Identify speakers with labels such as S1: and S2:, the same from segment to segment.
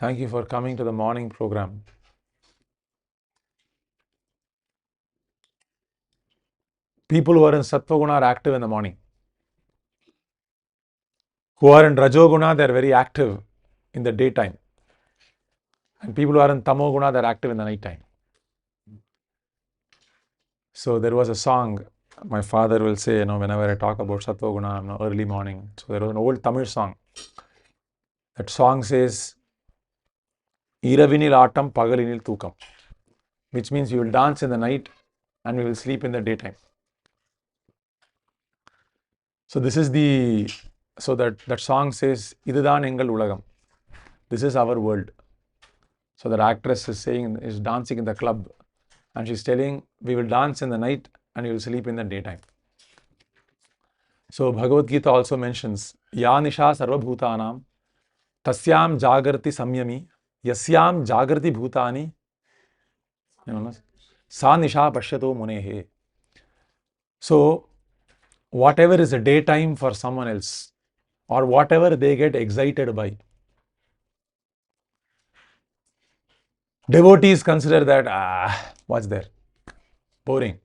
S1: Thank you for coming to the morning program. People who are in Sattva-guna are active in the morning. Who are in Rajoguna, they are very active in the daytime. And people who are in Tamoguna, they are active in the night time. So there was a song, my father will say, whenever I talk about Sattva-guna, early morning. So there was an old Tamil song. That song says, Iravinil Aatam Pagalinil Thukam, which means you will dance in the night and we will sleep in the daytime. So this is that song says, Idudan Engal Ulagam. This is our world. So that actress is dancing in the club and she's telling, we will dance in the night and you will sleep in the daytime. So Bhagavad Gita also mentions, Ya Nisha Sarva Bhutanam Tasyam Jagarti Samyami Yasyam Jagarti Bhutani Sa Nisha Pashyato Munehe. So whatever is a daytime for someone else or whatever they get excited by, devotees consider that, what's there? Boring.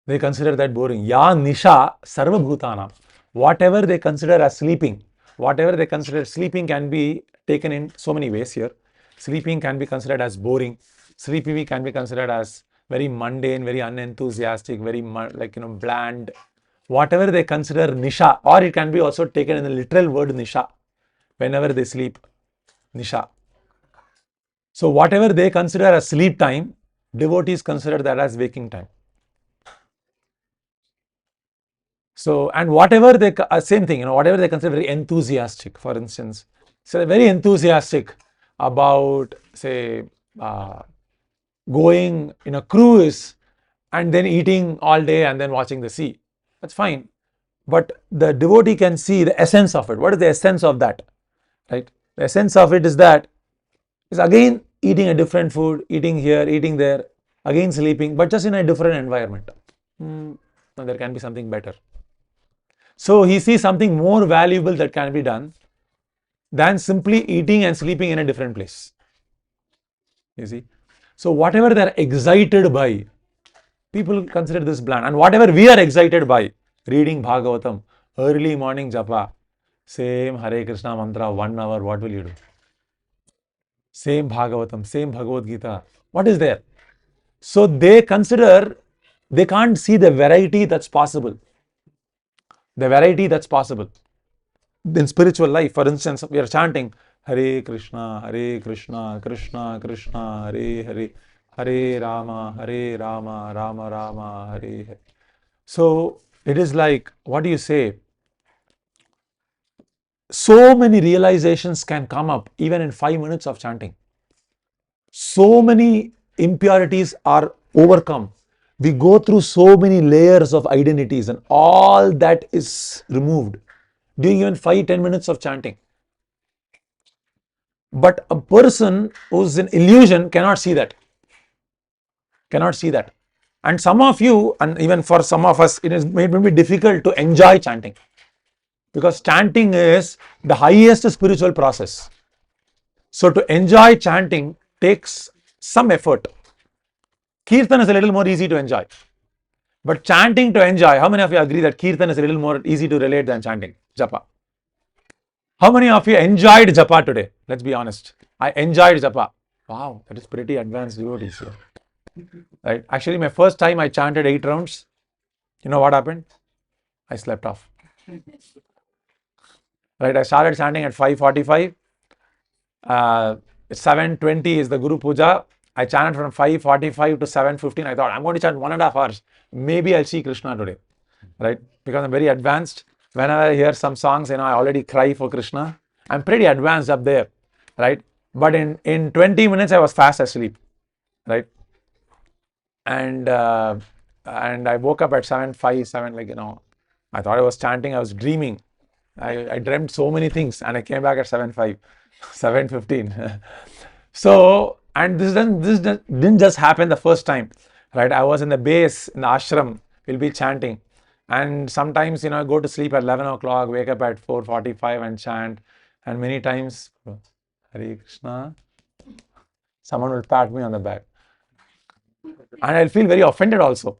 S1: They consider that boring. Ya Nisha Sarva Bhutanam. Whatever they consider as sleeping, whatever they consider sleeping can be taken in so many ways here. Sleeping can be considered as boring. Sleeping can be considered as very mundane, very unenthusiastic, very bland. Whatever they consider Nisha, or it can be also taken in the literal word Nisha. Whenever they sleep, Nisha. So whatever they consider as sleep time, devotees consider that as waking time. So, and whatever they, same thing, whatever they consider very enthusiastic, for instance, so they're very enthusiastic about, say, going in a cruise and then eating all day and then watching the sea. That's fine. But the devotee can see the essence of it. What is the essence of that? Right? The essence of it is that is again eating a different food, eating here, eating there, again sleeping, but just in a different environment. There can be something better. So he sees something more valuable that can be done than simply eating and sleeping in a different place. You see? So whatever they are excited by, people consider this bland. And whatever we are excited by, reading Bhagavatam, early morning japa, same Hare Krishna mantra, 1 hour, what will you do? Same Bhagavatam, same Bhagavad Gita. What is there? So they consider, they can't see the variety that's possible. The variety that's possible. In spiritual life, for instance, we are chanting Hare Krishna, Krishna Krishna, Hare Hare, Hare Rama, Rama Rama, Hare Hare. So it is like, what do you say? So many realizations can come up even in 5 minutes of chanting. So many impurities are overcome. We go through so many layers of identities and all that is removed during even 5-10 minutes of chanting. But a person who's in illusion cannot see that. Cannot see that. And some of you, and even for some of us, it may be difficult to enjoy chanting. Because chanting is the highest spiritual process. So to enjoy chanting takes some effort. Kirtan is a little more easy to enjoy. But chanting to enjoy, how many of you agree that Kirtan is a little more easy to relate than chanting? Japa. How many of you enjoyed japa today? Let's be honest. I enjoyed japa. Wow, that is pretty advanced devotees here. Right? Actually, my first time I chanted 8 rounds, you know what happened? I slept off. Right? I started chanting at 5:45. 7:20 is the Guru Puja. I chanted from 5:45 to 7:15. I thought I'm going to chant 1.5 hours. Maybe I'll see Krishna today. Right? Because I'm very advanced. Whenever I hear some songs, I already cry for Krishna. I'm pretty advanced up there. Right? But in 20 minutes, I was fast asleep. Right? And I woke up at 7:05, I thought I was chanting, I was dreaming. I dreamt so many things and I came back at 7:05, 7:15. So, and this didn't just happen the first time, right? I was in the base, in the ashram, we'll be chanting. And sometimes, I go to sleep at 11 o'clock, wake up at 4:45 and chant. And many times, Hare Krishna, someone will pat me on the back. And I'll feel very offended also.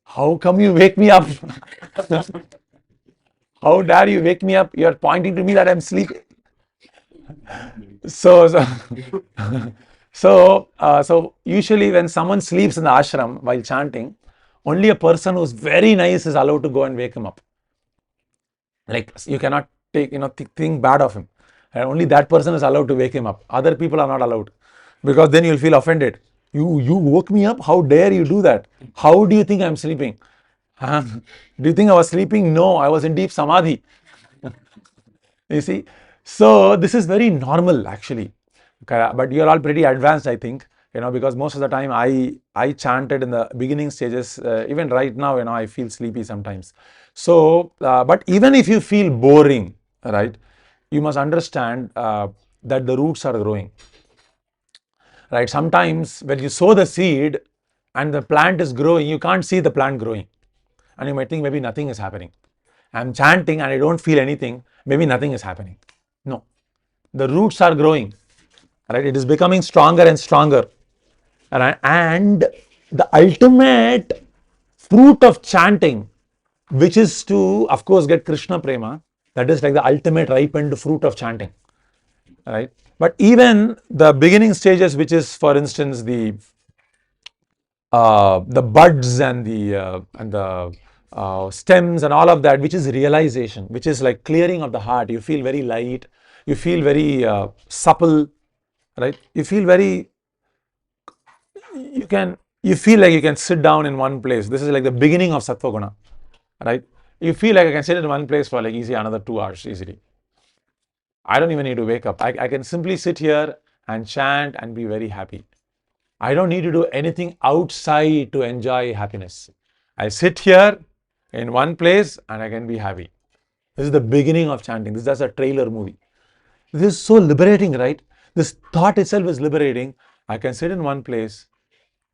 S1: How come you wake me up? How dare you wake me up? You're pointing to me that I'm sleeping. So, so usually when someone sleeps in the ashram while chanting, only a person who's very nice is allowed to go and wake him up. Like you cannot take, think bad of him. And only that person is allowed to wake him up. Other people are not allowed, because then you'll feel offended. You woke me up? How dare you do that? How do you think I'm sleeping? Do you think I was sleeping? No, I was in deep samadhi. You see, so this is very normal actually. Okay, but you're all pretty advanced, I think. Because most of the time I chanted in the beginning stages. Even right now, I feel sleepy sometimes. So, but even if you feel boring, right, you must understand that the roots are growing. Right, sometimes when you sow the seed and the plant is growing, you can't see the plant growing, and you might think maybe nothing is happening. I'm chanting and I don't feel anything, maybe nothing is happening. No, the roots are growing, right? It is becoming stronger and stronger, right? And the ultimate fruit of chanting, which is to, of course, get Krishna prema, that is like the ultimate ripened fruit of chanting, right? But even the beginning stages, which is, for instance, the buds and the stems and all of that, which is realization, which is like clearing of the heart. You feel very light, you feel very supple, right? You feel very, you feel like you can sit down in one place. This is like the beginning of Sattva Guna, right? You feel like I can sit in one place for like easy another 2 hours easily. I don't even need to wake up. I can simply sit here and chant and be very happy. I don't need to do anything outside to enjoy happiness. I sit here in one place and I can be happy. This is the beginning of chanting. This is just a trailer movie. This is so liberating, right? This thought itself is liberating. I can sit in one place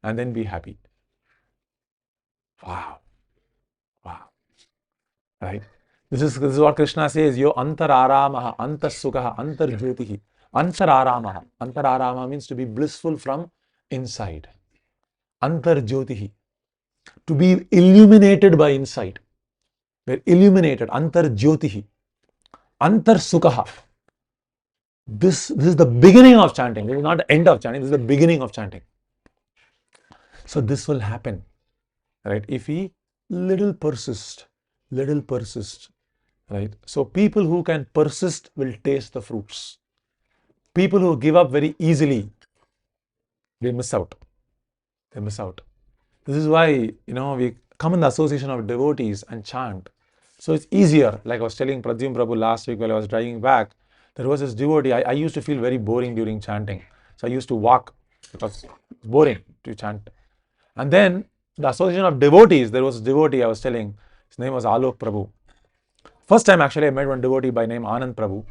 S1: and then be happy. Wow. Wow. Right? This is what Krishna says, Yo antararamaha, antasukha, antarjyotihi. Antararamaha. Antararamaha means to be blissful from inside. Antarjyotihi. To be illuminated by inside. We're illuminated. Antarjyotihi. Antarsukha. This is the beginning of chanting. This is not the end of chanting. This is the beginning of chanting. So this will happen, right? If we little persist, right? So people who can persist will taste the fruits. People who give up very easily, they miss out. They miss out. This is why, we come in the association of devotees and chant. So it's easier. Like I was telling Pradyum Prabhu last week while I was driving back, there was this devotee. I used to feel very boring during chanting. So I used to walk because it's boring to chant. And then the association of devotees, there was a devotee I was telling, his name was Alok Prabhu. First time actually I met one devotee by name Anand Prabhu,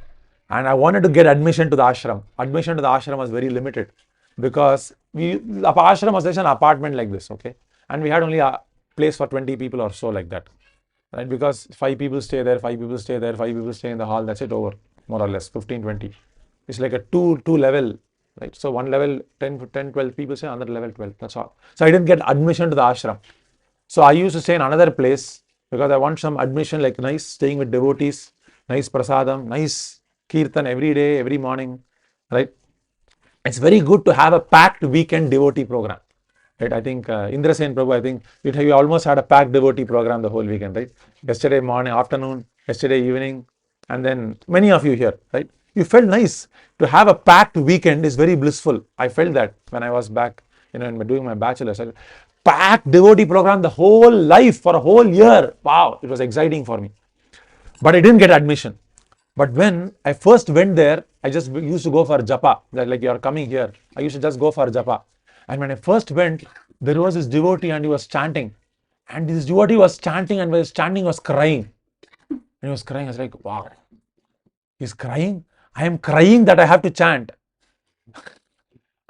S1: and I wanted to get admission to the ashram. Admission to the ashram was very limited because the ashram was just an apartment like this, okay? And we had only a place for 20 people or so like that, right? Because 5 people stay there, 5 people stay there, 5 people stay in the hall, that's it, over, more or less, 15, 20. It's like a two level, right? So one level, 10, 12 people stay, another level 12, that's all. So I didn't get admission to the ashram. So I used to stay in another place because I want some admission, like nice staying with devotees, nice prasadam, nice kirtan every day, every morning, right? It's very good to have a packed weekend devotee program, right? I think Indrasen Prabhu, I think we almost had a packed devotee program the whole weekend, right? Yesterday morning, afternoon, yesterday evening, and then many of you here, right? You felt nice. To have a packed weekend is very blissful. I felt that when I was back, doing my bachelor's. Packed devotee program the whole life for a whole year. Wow, it was exciting for me. But I didn't get admission. But when I first went there, I just used to go for japa. Like you're coming here. I used to just go for japa. And when I first went, there was this devotee and he was chanting. And this devotee was chanting and was chanting, was crying. And he was crying. I was like, wow, he's crying. I am crying that I have to chant.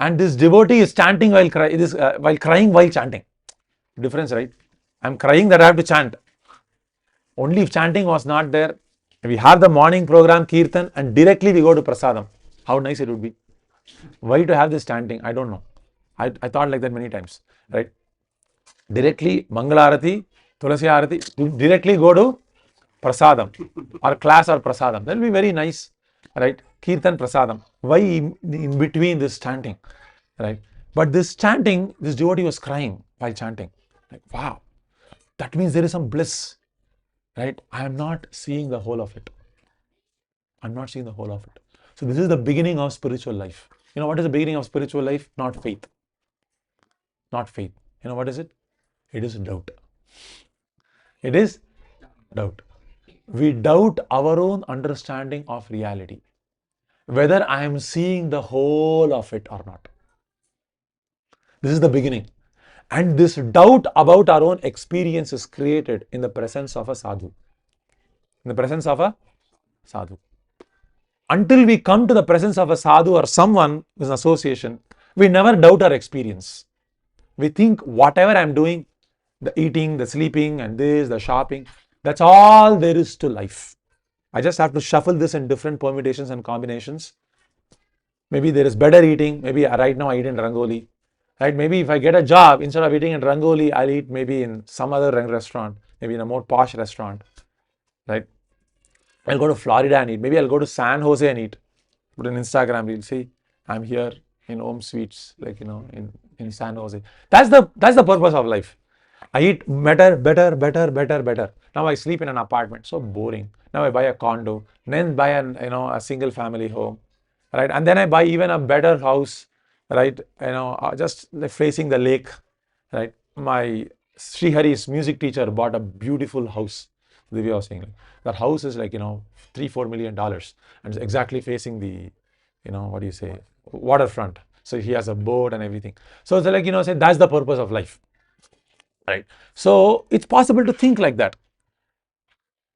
S1: And this devotee is chanting while crying while chanting. Difference, right? I'm crying that I have to chant. Only if chanting was not there, we have the morning program, Kirtan, and directly we go to Prasadam. How nice it would be. Why to have this chanting? I don't know. I thought like that many times, right? Directly Mangalarati, Tulasi Arati, directly go to Prasadam or class or Prasadam. That will be very nice, right? Kirtan Prasadam. Why in between this chanting, right? But this chanting, this devotee was crying while chanting. Like, wow, that means there is some bliss, right? I am not seeing the whole of it. I'm not seeing the whole of it. So this is the beginning of spiritual life. You know what is the beginning of spiritual life? Not faith. Not faith. You know what is it? It is doubt. It is doubt. We doubt our own understanding of reality, whether I am seeing the whole of it or not. This is the beginning. And this doubt about our own experience is created in the presence of a sadhu. In the presence of a sadhu. Until we come to the presence of a sadhu or someone with an association, we never doubt our experience. We think whatever I'm doing, the eating, the sleeping, and this, the shopping, that's all there is to life. I just have to shuffle this in different permutations and combinations. Maybe there is better eating. Maybe right now I eat in Rangoli. Right? Maybe if I get a job, instead of eating in Rangoli, I'll eat maybe in some other restaurant, maybe in a more posh restaurant. Right? I'll go to Florida and eat. Maybe I'll go to San Jose and eat. Put on Instagram, you'll see I'm here in Om Sweets, like in San Jose. That's the purpose of life. I eat better. Now I sleep in an apartment. So boring. Now I buy a condo, then buy a single family home, right? And then I buy even a better house, right? Just facing the lake, right? My Srihari's music teacher bought a beautiful house. Divya was saying that house is like $3-4 million, and it's exactly facing the waterfront. So he has a boat and everything. So it's like say that's the purpose of life. Right. So it's possible to think like that.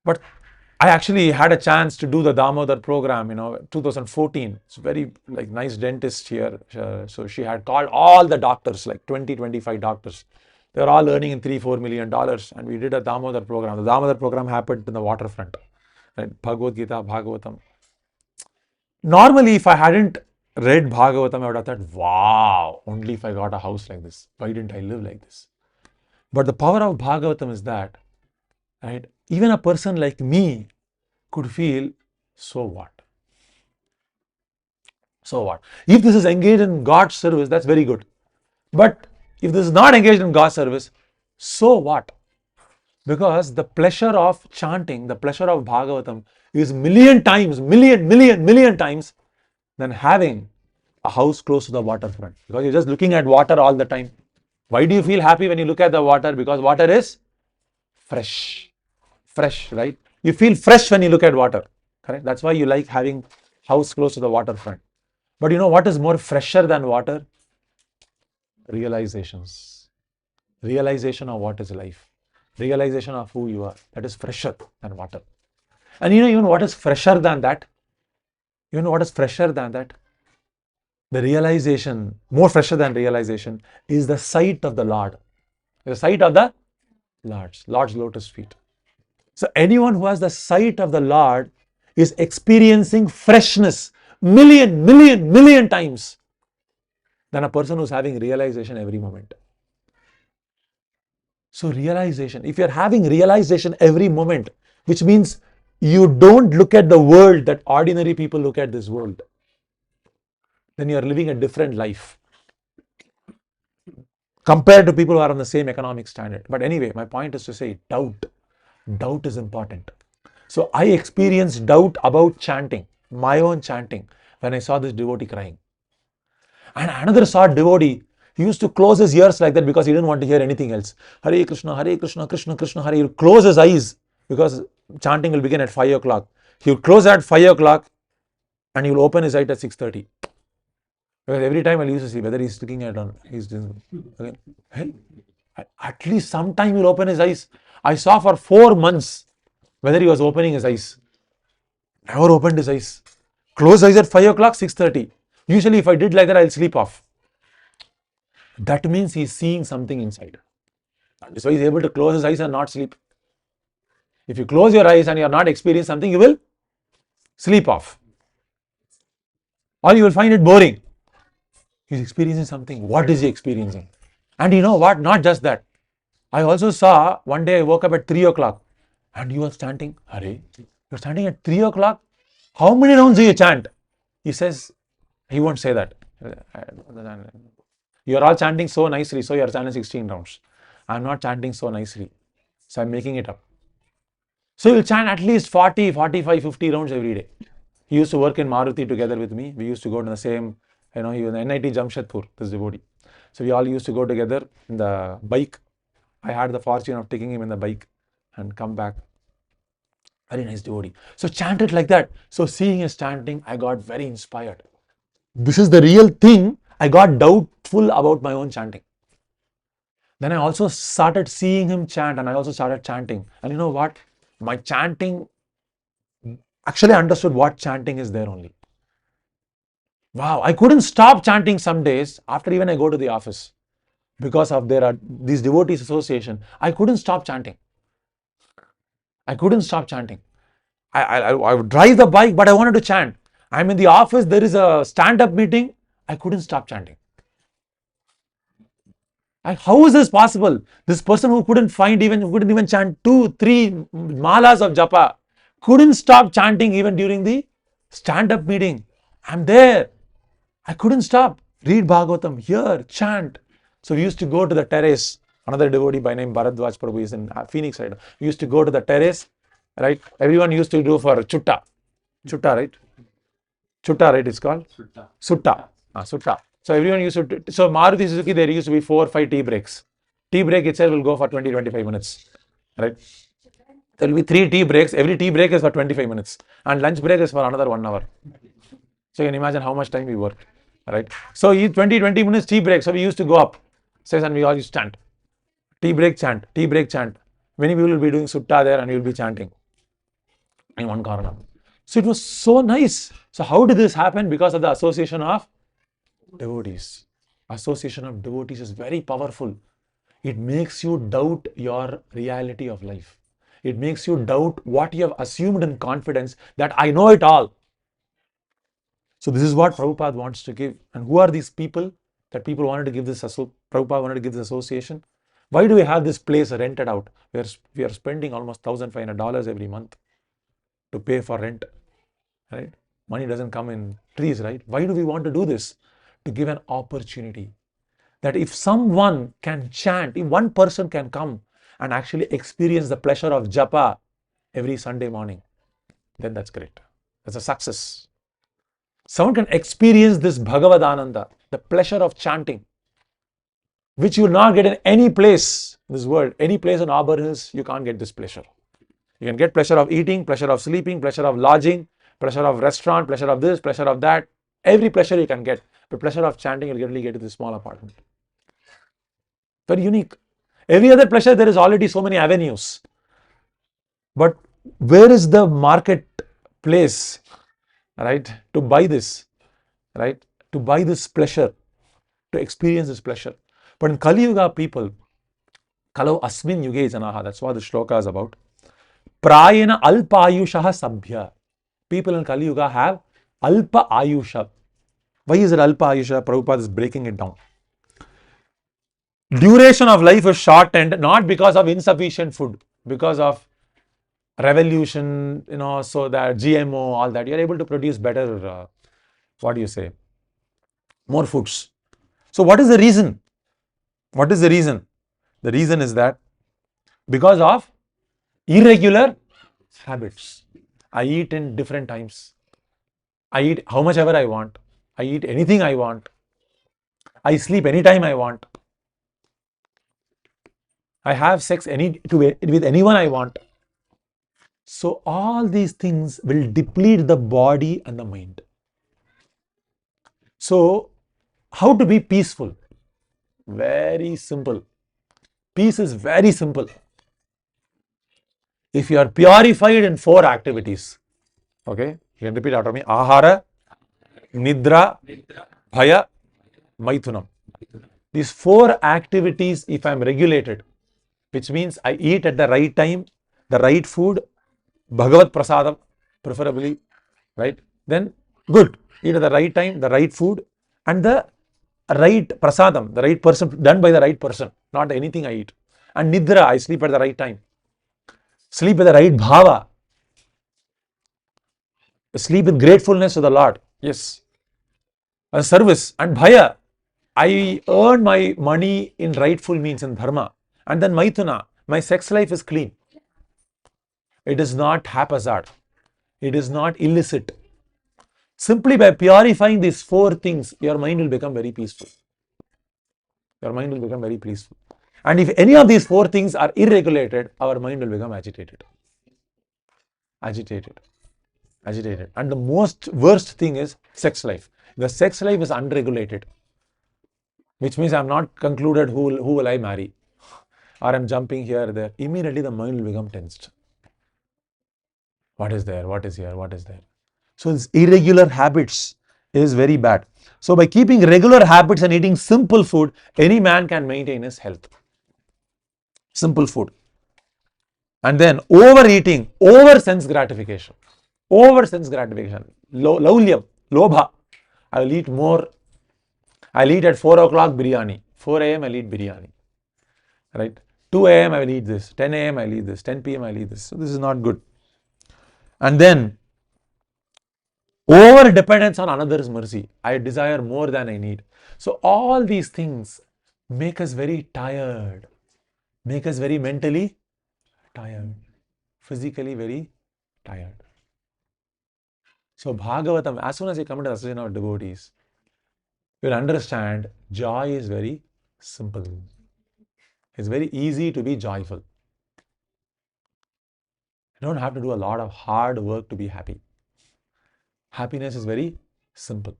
S1: But I actually had a chance to do the Damodar program, 2014. It's very nice dentist here. So she had called all the doctors, like 20-25 doctors. They were all earning in $3-4 million, and we did a Damodar program. The Damodar program happened in the waterfront, right? Bhagavad Gita, Bhagavatam. Normally, if I hadn't read Bhagavatam, I would have thought, wow, only if I got a house like this. Why didn't I live like this? But the power of Bhagavatam is that, right, even a person like me could feel, so what? So what? If this is engaged in God's service, that's very good. But if this is not engaged in God's service, so what? Because the pleasure of chanting, the pleasure of Bhagavatam is million times than having a house close to the waterfront. Because you're just looking at water all the time. Why do you feel happy when you look at the water? Because water is fresh, right? You feel fresh when you look at water, correct? That's why you like having house close to the waterfront. But you know what is more fresher than water? Realizations. Realization of what is life. Realization of who you are. That is fresher than water. And even what is fresher than that? The realization, more fresher than realization, is the sight of the Lord. The sight of the Lord's lotus feet. So anyone who has the sight of the Lord is experiencing freshness million times than a person who's having realization every moment. So realization, if you're having realization every moment, which means you don't look at the world that ordinary people look at this world, then you're living a different life compared to people who are on the same economic standard. But anyway, my point is to say doubt is important. So I experienced doubt about chanting, my own chanting, when I saw this devotee crying. And another saw devotee, he used to close his ears like that because he didn't want to hear anything else. Hare Krishna, Krishna Krishna, Hare. He would close his eyes because chanting will begin at 5 o'clock. He would close at 5 o'clock and he will open his eyes at 6:30. Because every time I used to see whether he's looking at or he's doing again. Hey, at least sometime he'll open his eyes. I saw for 4 months whether he was opening his eyes. Never opened his eyes. Close eyes at 5 o'clock, 6:30. Usually if I did like that, I'll sleep off. That means he's seeing something inside. That's why he's able to close his eyes and not sleep. If you close your eyes and you're not experiencing something, you will sleep off. or you will find it boring. He's experiencing something. What is he experiencing? And you know what? Not just that. I also saw one day I woke up at 3 o'clock and you are chanting. Hare, you're chanting at 3 o'clock? How many rounds do you chant? He says, he won't say that. You are all chanting so nicely, so you are chanting 16 rounds. I'm not chanting so nicely. So I'm making it up. So you'll chant at least 40, 45, 50 rounds every day. He used to work in Maruti together with me. We used to go to the same, he was in NIT Jamshedpur, this devotee. So we all used to go together in the bike. I had the fortune of taking him in the bike and come back. Very nice devotee. So chant it like that. So seeing his chanting, I got very inspired. This is the real thing. I got doubtful about my own chanting. Then I also started seeing him chant and I also started chanting. And you know what? My chanting, actually understood what chanting is there only. Wow, I couldn't stop chanting some days after even I go to the office because of these devotees association. I couldn't stop chanting. I couldn't stop chanting. I would drive the bike, but I wanted to chant. I'm in the office, there is a stand-up meeting. I couldn't stop chanting. How is this possible? This person who couldn't even chant 2-3 malas of japa, couldn't stop chanting even during the stand-up meeting. I'm there. I couldn't stop. Read Bhagavatam, hear, chant. So we used to go to the terrace. Another devotee by name Bharadwaj Prabhu is in Phoenix, right? We used to go to the terrace, right? Everyone used to do for chutta. Chutta, right? Chutta, right? It's called? Sutta. Sutta. So everyone used to, so Maruti Suzuki, there used to be 4 or 5 tea breaks. Tea break itself will go for 20-25 minutes, right? There will be 3 tea breaks. Every tea break is for 25 minutes. And lunch break is for another 1 hour. So you can imagine how much time we worked, right? So 20 minutes tea break. So we used to go up. Says, and we all used to chant. Tea break chant. Tea break chant. Many people will be doing sutta there and you will be chanting in one corner. So it was so nice. So how did this happen? Because of the association of devotees. Association of devotees is very powerful. It makes you doubt your reality of life. It makes you doubt what you have assumed in confidence that I know it all. So this is what Prabhupada wants to give. And who are these people that people wanted to give this, Prabhupada wanted to give this association? Why do we have this place rented out? We are spending almost $1,500 every month to pay for rent, right? Money doesn't come in trees, right? Why do we want to do this? To give an opportunity that if someone can chant, if one person can come and actually experience the pleasure of japa every Sunday morning, then that's great. That's a success. Someone can experience this Bhagavad Ananda, the pleasure of chanting, which you will not get in any place in this world. Any place in Auburn Hills, you can't get this pleasure. You can get pleasure of eating, pleasure of sleeping, pleasure of lodging, pleasure of restaurant, pleasure of this, pleasure of that. Every pleasure you can get. But pleasure of chanting, you'll only get in this small apartment. Very unique. Every other pleasure, there is already so many avenues. But where is the market place, right, to buy this, right, to buy this pleasure, to experience this pleasure? But in Kali Yuga, people, Kalau Asmin Yuge Janaha, that's what the shloka is about. Prayena Alpa Ayushaha Sabhya. People in Kali Yuga have Alpa Ayusha. Why is it Alpa Ayusha? Prabhupada is breaking it down. Duration of life is shortened not because of insufficient food, because of revolution, so that GMO, all that. You are able to produce better, more foods. So what is the reason? What is the reason? The reason is that because of irregular habits. I eat in different times. I eat how much ever I want. I eat anything I want. I sleep anytime I want. I have sex with anyone I want. So all these things will deplete the body and the mind. So how to be peaceful? Very simple. Peace is very simple. If you are purified in 4 activities, okay, you can repeat after me. Ahara, Nidra, Bhaya, Maithunam. These 4 activities, if I am regulated, which means I eat at the right time, the right food, Bhagavad Prasadam, preferably, right? Then good. eat at the right time, the right food, and the right prasadam, the right person, done by the right person, not anything I eat. And nidra, I sleep at the right time. Sleep with the right bhava. Sleep with gratefulness to the Lord. Yes. A service. And bhaya, I earn my money in rightful means in dharma. And then maithuna, my sex life is clean. It is not haphazard. It is not illicit. Simply by purifying these four things, your mind will become very peaceful. Your mind will become very peaceful. And if any of these four things are irregulated, our mind will become agitated. Agitated. Agitated. And the most worst thing is sex life. The sex life is unregulated, which means I'm not concluded who will I marry, or I'm jumping here or there. Immediately the mind will become tensed. What is there? What is here? What is there? So this irregular habits is very bad. So by keeping regular habits and eating simple food, any man can maintain his health. Simple food. And then overeating, over sense gratification. Over sense gratification. Laulyam, lobha. I will eat more. I'll eat at 4 o'clock biryani. 4 a.m. I'll eat biryani. Right? 2 a.m. I will eat this. 10 a.m. I'll eat this. 10 p.m. I'll eat this. So this is not good. And then over dependence on another's mercy. I desire more than I need. So all these things make us very tired. Make us very mentally tired. Physically very tired. So Bhagavatam, as soon as you come to the association of devotees, you will understand joy is very simple. It's very easy to be joyful. You don't have to do a lot of hard work to be happy. Happiness is very simple.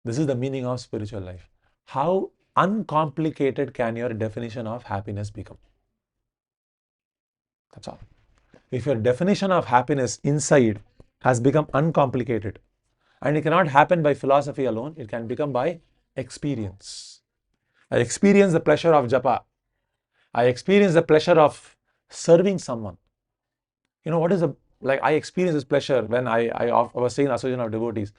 S1: This is the meaning of spiritual life. How uncomplicated can your definition of happiness become? That's all. If your definition of happiness inside has become uncomplicated, and it cannot happen by philosophy alone, it can become by experience. I experience the pleasure of japa. I experience the pleasure of serving someone. You know, what is I experience this pleasure when I was saying the association of devotees.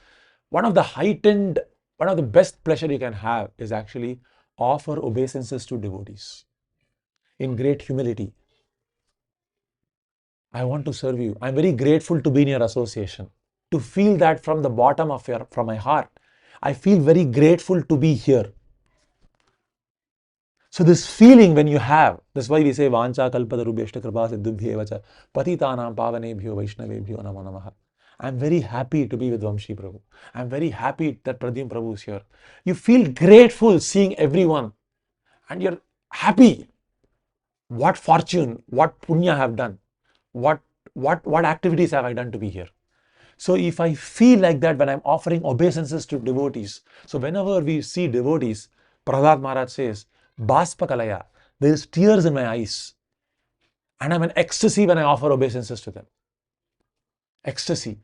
S1: One of the best pleasure you can have is actually offer obeisances to devotees in great humility. I want to serve you. I'm very grateful to be in your association. To feel that from the bottom of from my heart. I feel very grateful to be here. So this feeling when you have, that's why we say Vancha kalpatarubhyashta kripa siddhubhyevacha patitanam pavanebhyo vaishnavebhyo namo namaha. I'm very happy to be with Vamshi Prabhu. I'm very happy that Pradyum Prabhu is here. You feel grateful seeing everyone and you're happy. What fortune, what punya I have done, what activities have I done to be here. So if I feel like that when I'm offering obeisances to devotees, so whenever we see devotees, Prahlad Maharaj says, Baspa Kalaya, there is tears in my eyes. And I'm in ecstasy when I offer obeisances to them. Ecstasy.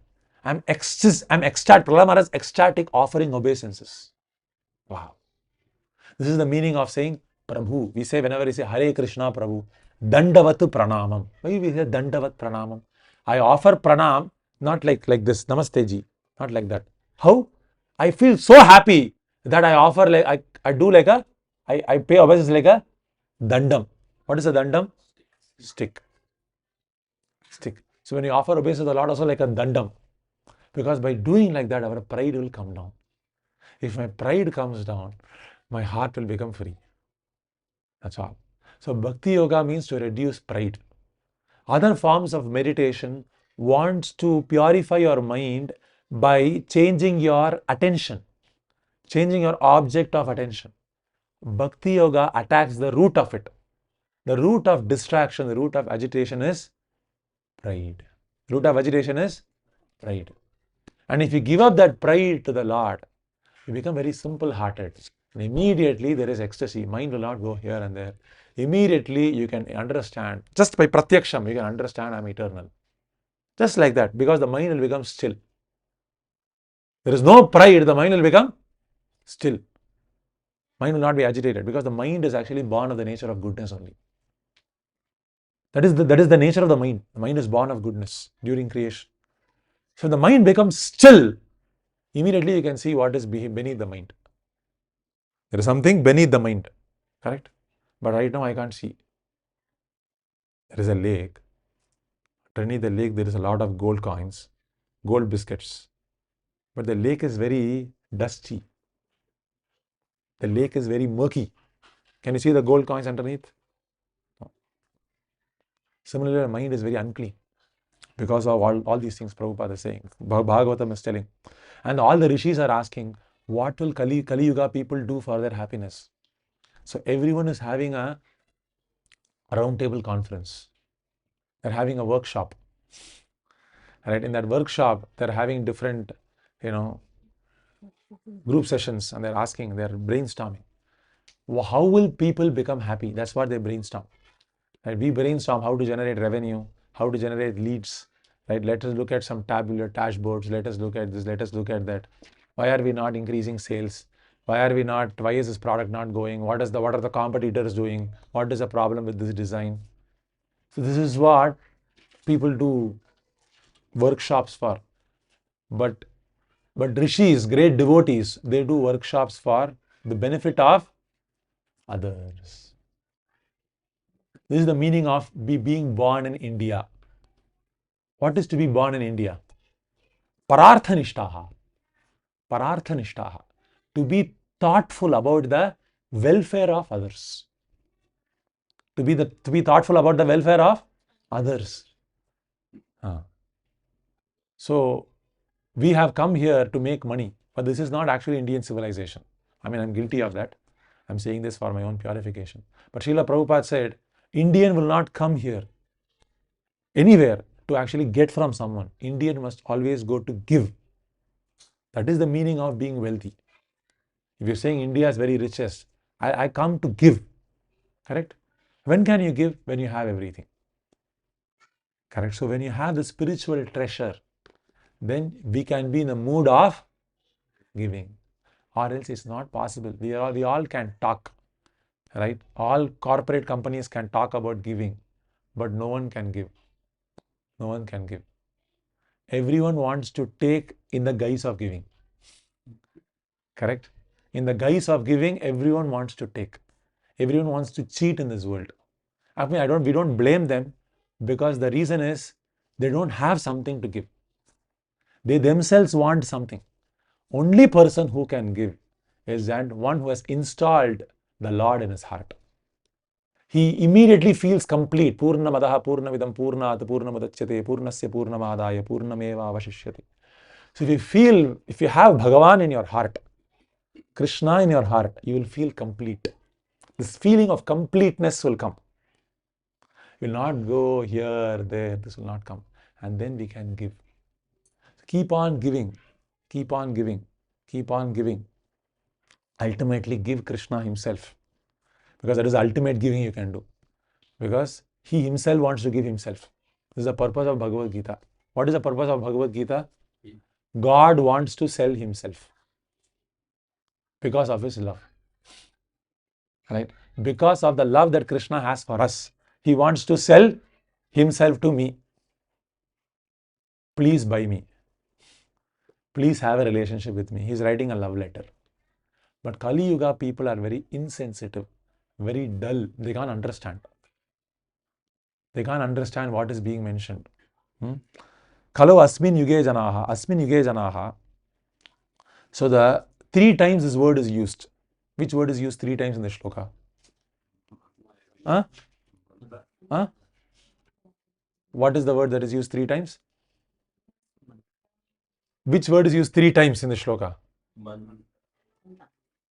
S1: I'm ecstatic. Prahlad Maharaj is ecstatic offering obeisances. Wow. This is the meaning of saying Prabhu. We say whenever we say Hare Krishna Prabhu, Dandavat Pranamam. Why we say Dandavat Pranamam? I offer pranam not like this, Namaste ji, not like that. How? I feel so happy that I offer I pay obeisance like a dandam. What is a dandam? Stick. So when you offer obeisance to the Lord also like a dandam. Because by doing like that, our pride will come down. If my pride comes down, my heart will become free. That's all. So Bhakti Yoga means to reduce pride. Other forms of meditation wants to purify your mind by changing your attention, changing your object of attention. Bhakti Yoga attacks the root of it. The root of distraction, the root of agitation is pride. Root of agitation is pride. And if you give up that pride to the Lord, you become very simple-hearted. And immediately there is ecstasy. Mind will not go here and there. Immediately you can understand, just by pratyaksham, you can understand I'm eternal. Just like that, because the mind will become still. There is no pride, the mind will become still. Mind will not be agitated because the mind is actually born of the nature of goodness only. That is the nature of the mind. The mind is born of goodness during creation. So the mind becomes still. immediately you can see what is beneath the mind. There is something beneath the mind, correct? But right now I can't see. There is a lake. Underneath the lake there is a lot of gold coins, gold biscuits. But the lake is very dusty. The lake is very murky. Can you see the gold coins underneath? No. Similarly, the mind is very unclean because of all these things Prabhupada is saying. Bhagavatam is telling. And all the rishis are asking, what will Kali Yuga people do for their happiness? So everyone is having a roundtable conference. They're having a workshop. Right? In that workshop, they're having different, group sessions, and they're brainstorming. How will people become happy? That's what they brainstorm. Right? We brainstorm how to generate revenue, how to generate leads. Right? Let us look at some tabular dashboards. Let us look at this. Let us look at that. Why are we not increasing sales? Why is this product not going? What are the competitors doing? What is the problem with this design? So this is what people do workshops for. But rishis, great devotees, they do workshops for the benefit of others. This is the meaning of being born in India. What is to be born in India? Pararthanishtaha. Pararthanishtaha. To be thoughtful about the welfare of others. To be thoughtful about the welfare of others. So we have come here to make money, but this is not actually Indian civilization. I mean, I'm guilty of that. I'm saying this for my own purification. But Srila Prabhupada said, Indian will not come here anywhere to actually get from someone. Indian must always go to give. That is the meaning of being wealthy. If you're saying India is very richest, I come to give. Correct? When can you give? When you have everything. Correct? So when you have the spiritual treasure, then we can be in the mood of giving. Or else it's not possible. We all can talk. Right? All corporate companies can talk about giving, but no one can give. No one can give. Everyone wants to take in the guise of giving. Correct? In the guise of giving, everyone wants to take. Everyone wants to cheat in this world. I mean, we don't blame them, because the reason is they don't have something to give. They themselves want something. Only person who can give is that one who has installed the Lord in his heart. He immediately feels complete. Purnamadaha purnavidam purnat purnamadachyate purnasya purnamadaya purnameva avashishyate. So if you have Bhagavan in your heart, Krishna in your heart, you will feel complete. This feeling of completeness will come. You will not go here, there, this will not come. And then we can give. Keep on giving, keep on giving, keep on giving. Ultimately give Krishna himself, because that is the ultimate giving you can do. Because he himself wants to give himself. This is the purpose of Bhagavad Gita. What is the purpose of Bhagavad Gita? God wants to sell himself because of his love. Right? Because of the love that Krishna has for us, he wants to sell himself to me. Please buy me. Please have a relationship with me. He's writing a love letter. But Kali Yuga people are very insensitive, very dull. They can't understand. They can't understand what is being mentioned. Kalo asmin yuge janaha. Asmin yuge janaha. So the 3 times this word is used. Which word is used 3 times in the shloka? Huh? Huh? What is the word that is used 3 times? Which word is used 3 times in the shloka?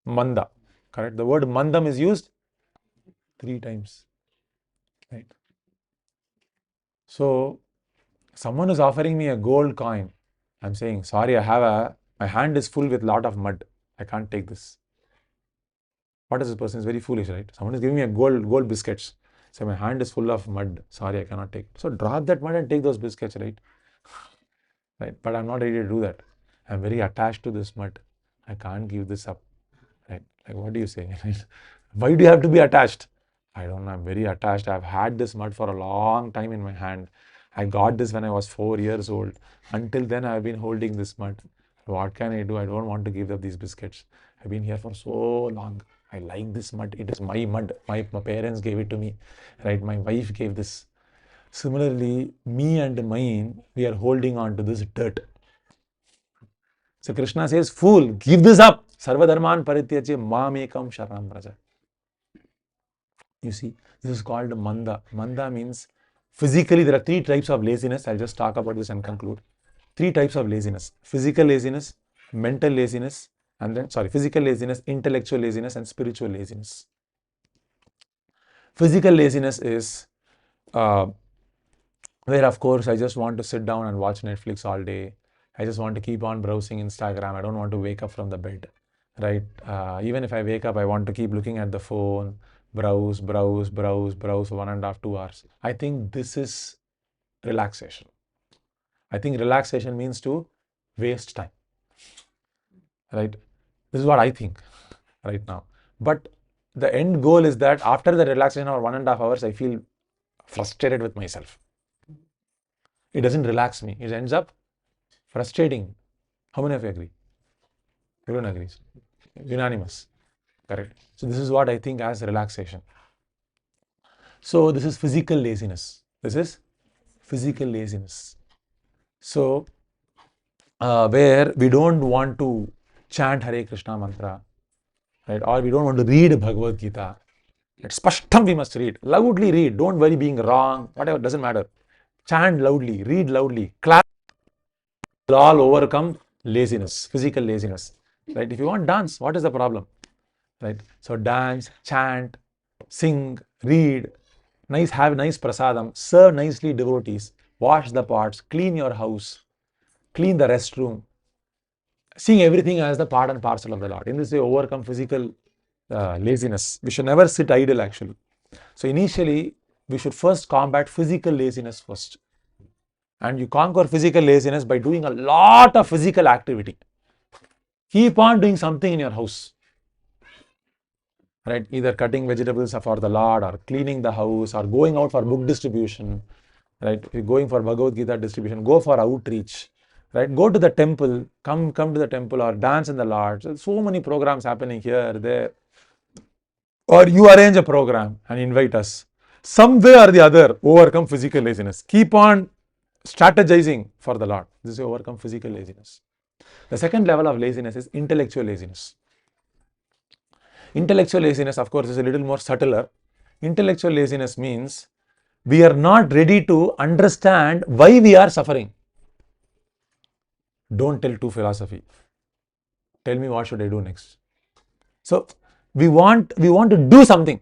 S1: Manda. Correct. The word mandam is used 3 times. Right. So someone is offering me a gold coin. I'm saying, sorry, my hand is full with lot of mud. I can't take this. What is this person? Is very foolish, right? Someone is giving me a gold biscuits. So my hand is full of mud. Sorry, I cannot take. So drop that mud and take those biscuits, right? Right. But I'm not ready to do that. I'm very attached to this mud. I can't give this up. Right? Like, what do you say? Why do you have to be attached? I don't know. I'm very attached. I've had this mud for a long time in my hand. I got this when I was 4 years old. Until then, I've been holding this mud. What can I do? I don't want to give up these biscuits. I've been here for so long. I like this mud. It is my mud. My parents gave it to me, right? My wife gave this. Similarly, me and mine, we are holding on to this dirt. So Krishna says, fool, give this up. Sarva dharman parityaje mamekam sharanam vraja. You see, this is called manda. Manda means physically there are three types of laziness. I'll just talk about this and conclude. Three types of laziness: physical laziness, mental laziness, and then physical laziness, intellectual laziness, and spiritual laziness. Physical laziness is where, of course, I just want to sit down and watch Netflix all day. I just want to keep on browsing Instagram. I don't want to wake up from the bed, right? Even if I wake up, I want to keep looking at the phone, browse for 1.5, 2 hours. I think this is relaxation. I think relaxation means to waste time, right? This is what I think right now. But the end goal is that after the relaxation of 1.5 hours, I feel frustrated with myself. It doesn't relax me. It ends up frustrating. How many of you agree? Everyone agrees. Unanimous. Correct. So this is what I think as relaxation. So this is physical laziness. This is physical laziness. So where we don't want to chant Hare Krishna mantra, right? Or we don't want to read Bhagavad Gita. Spashtam we must read. Loudly read. Don't worry being wrong. Whatever, doesn't matter. Chant loudly, read loudly, clap. Will all overcome laziness, physical laziness. Right? If you want dance, what is the problem? Right? So dance, chant, sing, read, have nice prasadam, serve nicely devotees, wash the pots, clean your house, clean the restroom, seeing everything as the part and parcel of the Lord. In this way, overcome physical laziness. We should never sit idle actually. So initially, we should first combat physical laziness first. And you conquer physical laziness by doing a lot of physical activity. Keep on doing something in your house. Right? Either cutting vegetables for the Lord, or cleaning the house, or going out for book distribution. Right? If you're going for Bhagavad Gita distribution, go for outreach. Right? Go to the temple, come to the temple, or dance in the Lord. So many programs happening here, there. Or you arrange a program and invite us. Some way or the other, overcome physical laziness. Keep on strategizing for the Lord. This is overcome physical laziness. The second level of laziness is intellectual laziness. Intellectual laziness, of course, is a little more subtler. Intellectual laziness means we are not ready to understand why we are suffering. Don't tell to philosophy. Tell me what should I do next. So we want to do something.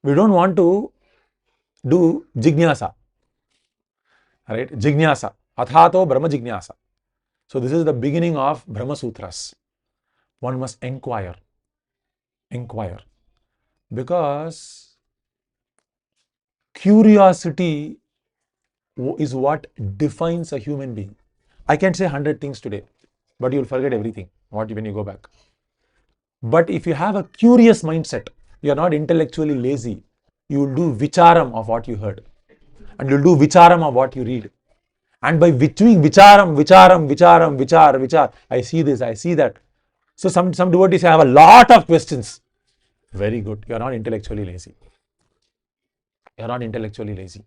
S1: We don't want to do jignasa. Right? Jignasa. Athato Brahma Jignasa. So this is the beginning of Brahma Sutras. One must inquire. Inquire. Because curiosity is what defines a human being. I can say 100 things today, but you'll forget everything when you go back. But if you have a curious mindset, you're not intellectually lazy, you will do vicharam of what you heard. And you'll do vicharam of what you read. And by doing vicharam, I see this, I see that. So some devotees have a lot of questions. Very good. You're not intellectually lazy. You're not intellectually lazy.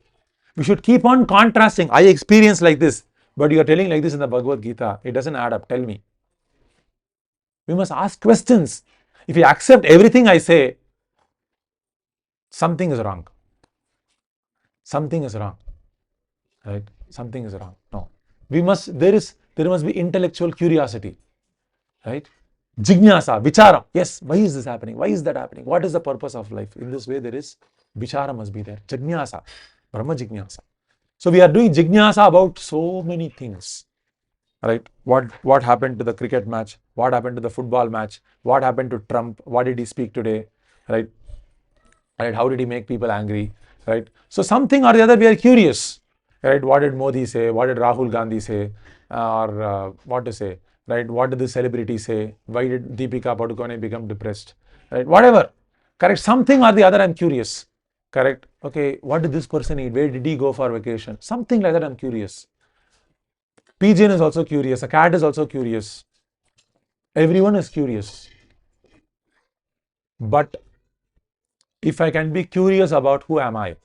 S1: We should keep on contrasting. I experience like this, but you are telling like this in the Bhagavad Gita. It doesn't add up. Tell me. We must ask questions. If you accept everything I say, something is wrong. Something is wrong. Right? Something is wrong. No. There must be intellectual curiosity. Right? Jignasa, vichara. Yes, why is this happening? Why is that happening? What is the purpose of life? In this way, there is vichara must be there. Jignasa, Brahma Jignasa. So we are doing jignasa about so many things. Right? What happened to the cricket match? What happened to the football match? What happened to Trump? What did he speak today? Right? Right? How did he make people angry? Right? So something or the other we are curious. Right? What did Modi say? What did Rahul Gandhi say? Or what to say? Right? What did the celebrity say? Why did Deepika Padukone become depressed? Right? Whatever. Correct. Something or the other I'm curious. Correct. Okay. What did this person eat? Where did he go for vacation? Something like that I'm curious. Pigeon is also curious. A cat is also curious. Everyone is curious. But if I can be curious about who am I,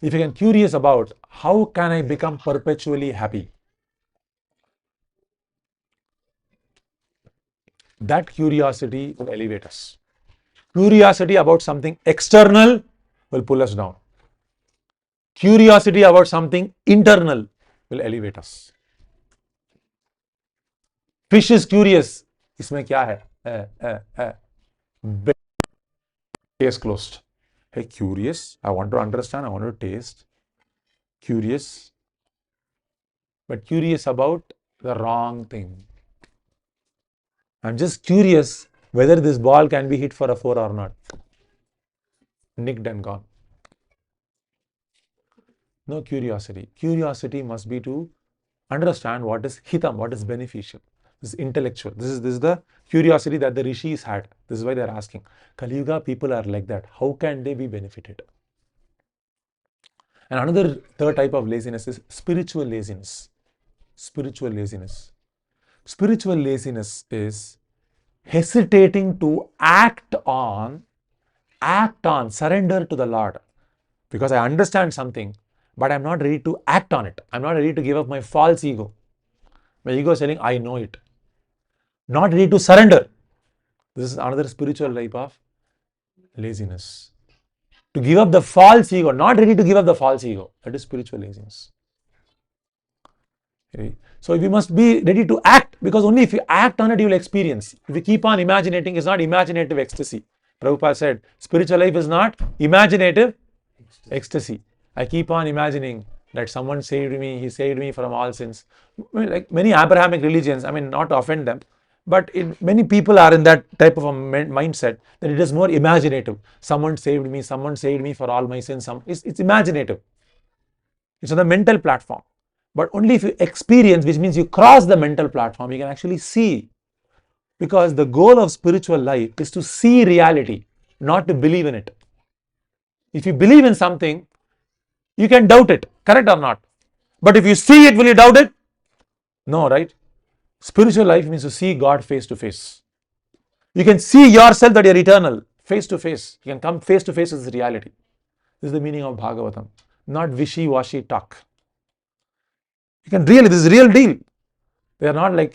S1: if I can curious about how can I become perpetually happy, that curiosity will elevate us. Curiosity about something external will pull us down. Curiosity about something internal will elevate us. Fish is curious. इसमें क्या है? Case closed. Hey, curious. I want to understand. I want to taste. Curious. But curious about the wrong thing. I'm just curious whether this ball can be hit for a 4 or not. Nicked and gone. No curiosity. Curiosity must be to understand what is hitam, what is beneficial. This is intellectual. This is the curiosity that the rishis had. This is why they're asking. Kali Yuga people are like that. How can they be benefited? And another third type of laziness is spiritual laziness. Spiritual laziness. Spiritual laziness is hesitating to act on, surrender to the Lord. Because I understand something, but I'm not ready to act on it. I'm not ready to give up my false ego. My ego is telling, I know it. Not ready to surrender. This is another spiritual type of laziness. To give up the false ego, not ready to give up the false ego. That is spiritual laziness. Okay. So we must be ready to act, because only if you act on it, you will experience. If you keep on imaginating, it's not imaginative ecstasy. Prabhupada said, spiritual life is not imaginative ecstasy. I keep on imagining that someone saved me, he saved me from all sins. Like many Abrahamic religions, I mean, not to offend them, but many people are in that type of a mindset that it is more imaginative. Someone saved me for all my sins. It's imaginative. It's on the mental platform. But only if you experience, which means you cross the mental platform, you can actually see. Because the goal of spiritual life is to see reality, not to believe in it. If you believe in something, you can doubt it, correct or not? But if you see it, will you doubt it? No, right? Spiritual life means to see God face to face. You can see yourself that you're eternal, face to face. You can come face to face with reality. This is the meaning of Bhagavatam, not wishy-washy talk. You can really, this is real deal. They are not like,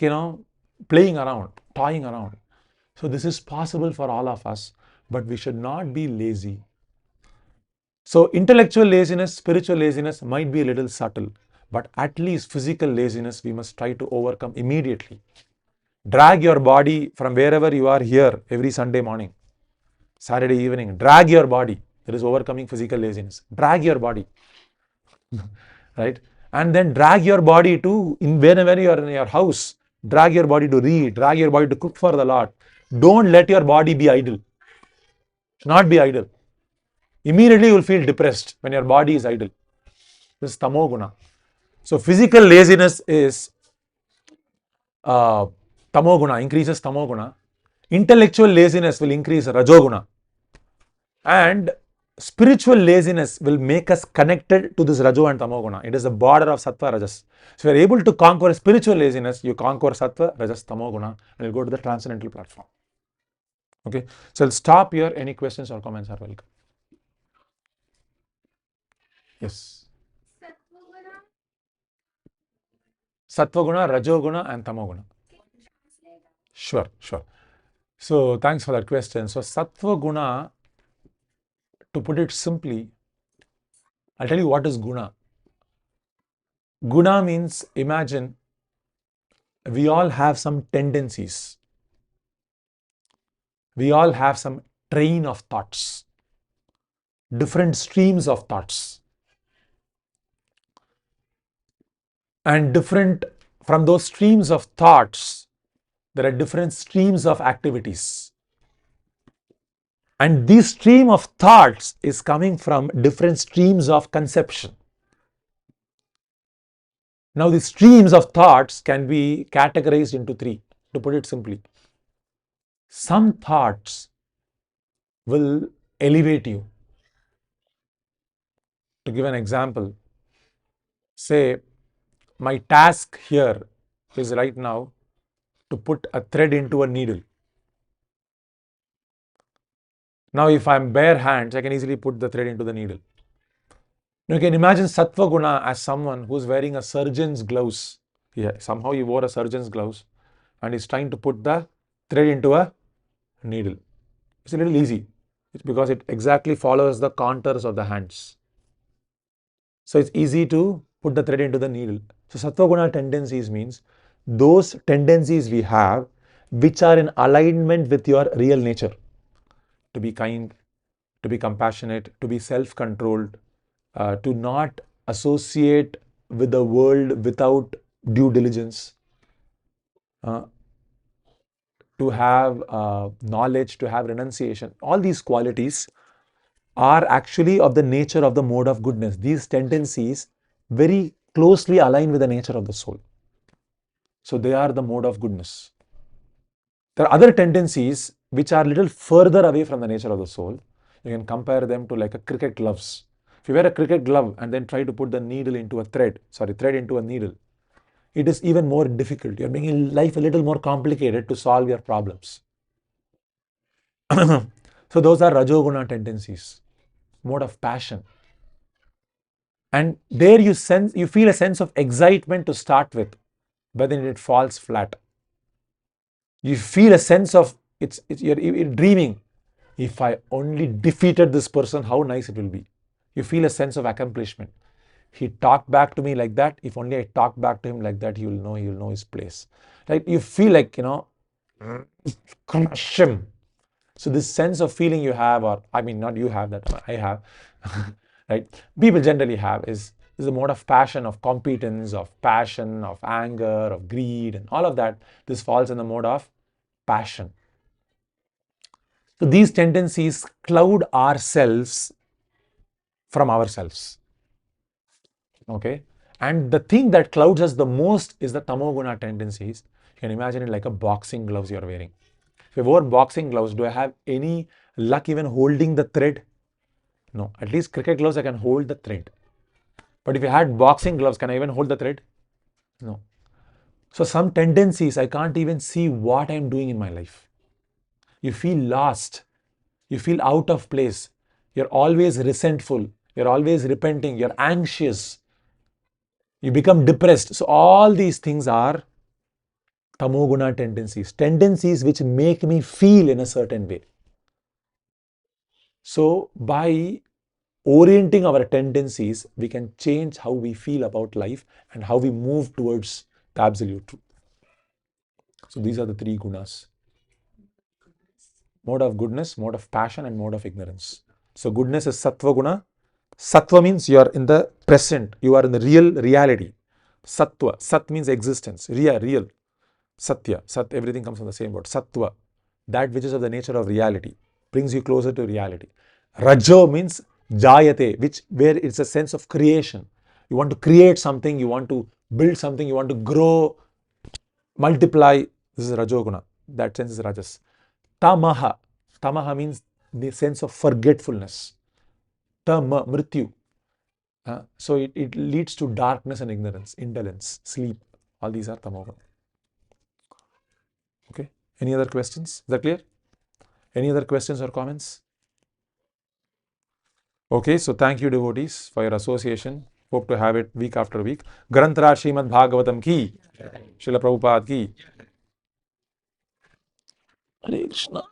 S1: playing around, toying around. So this is possible for all of us, but we should not be lazy. So intellectual laziness, spiritual laziness might be a little subtle, but at least physical laziness we must try to overcome immediately. Drag your body from wherever you are here every Sunday morning, Saturday evening. Drag your body. That is overcoming physical laziness. Drag your body. Right? And then drag your body to, whenever you are in your house, drag your body to read, drag your body to cook for the Lord. Don't let your body be idle. Not be idle. Immediately you will feel depressed when your body is idle. This is tamoguna. So physical laziness is tamoguna, increases tamoguna. Intellectual laziness will increase rajoguna. And spiritual laziness will make us connected to this rajo and tamoguna. It is the border of sattva rajas. So if you are able to conquer spiritual laziness, you conquer sattva, rajas, tamoguna, and you go to the transcendental platform. Okay. So I'll stop here. Any questions or comments are welcome. Yes. Sattva-guna, Rajoguna and Tamoguna. Sure. So thanks for that question. So Sattva-guna, to put it simply, I'll tell you what is guna. Guna means, imagine, we all have some tendencies. We all have some train of thoughts, different streams of thoughts. And different from those streams of thoughts, there are different streams of activities. And this stream of thoughts is coming from different streams of conception. Now, the streams of thoughts can be categorized into three, to put it simply. Some thoughts will elevate you. To give an example, say my task here is right now to put a thread into a needle. Now, if I'm bare hands, I can easily put the thread into the needle. Now, you can imagine Sattva Guna as someone who's wearing a surgeon's gloves. Yeah, somehow he wore a surgeon's gloves and is trying to put the thread into a needle. It's a little easy. It's because it exactly follows the contours of the hands. So it's easy to put the thread into the needle. So Sattva Guna tendencies means those tendencies we have which are in alignment with your real nature. To be kind, to be compassionate, to be self-controlled, to not associate with the world without due diligence, uh, to have knowledge, to have renunciation. All these qualities are actually of the nature of the mode of goodness. These tendencies very closely align with the nature of the soul. So they are the mode of goodness. There are other tendencies which are a little further away from the nature of the soul. You can compare them to like a cricket gloves. If you wear a cricket glove and then try to put the needle into a thread into a needle, it is even more difficult. You're making life a little more complicated to solve your problems. So those are Rajoguna tendencies, mode of passion. And there you feel a sense of excitement to start with, but then it falls flat. You feel a sense of you're dreaming. If I only defeated this person, how nice it will be. You feel a sense of accomplishment. He talked back to me like that. If only I talk back to him like that, he'll know his place. Right? You feel like, crush him. So this sense of feeling you have, or I mean, not you have that, I have, right? People generally have is a mode of passion, of competence, of passion, of anger, of greed, and all of that. This falls in the mode of passion. So these tendencies cloud ourselves from ourselves. Okay. And the thing that clouds us the most is the tamoguna tendencies. You can imagine it like a boxing gloves you're wearing. If I wore boxing gloves, do I have any luck even holding the thread? No. At least cricket gloves, I can hold the thread. But if I had boxing gloves, can I even hold the thread? No. So some tendencies, I can't even see what I'm doing in my life. You feel lost. You feel out of place. You're always resentful. You're always repenting. You're anxious. You become depressed. So all these things are tamoguna tendencies which make me feel in a certain way. So by orienting our tendencies, we can change how we feel about life and how we move towards the absolute truth. So these are the three gunas: mode of goodness, mode of passion, and mode of ignorance. So goodness is sattva guna. Sattva means you are in the present, you are in the real reality. Sattva, sat means existence, real. Satya, sat, everything comes from the same word. Sattva, that which is of the nature of reality, brings you closer to reality. Rajo means jayate, where it's a sense of creation. You want to create something, you want to build something, you want to grow, multiply. This is Rajoguna. That sense is Rajas. Tamaha. Tamaha means the sense of forgetfulness. Tama, mrityu. So it leads to darkness and ignorance, indolence, sleep. All these are tamoguna. Okay. Any other questions? Is that clear? Any other questions or comments? Okay, so thank you, devotees, for your association. Hope to have it week after week. Granthra Srimad Bhagavatam ki, Srila Prabhupada ki. Hare Krishna.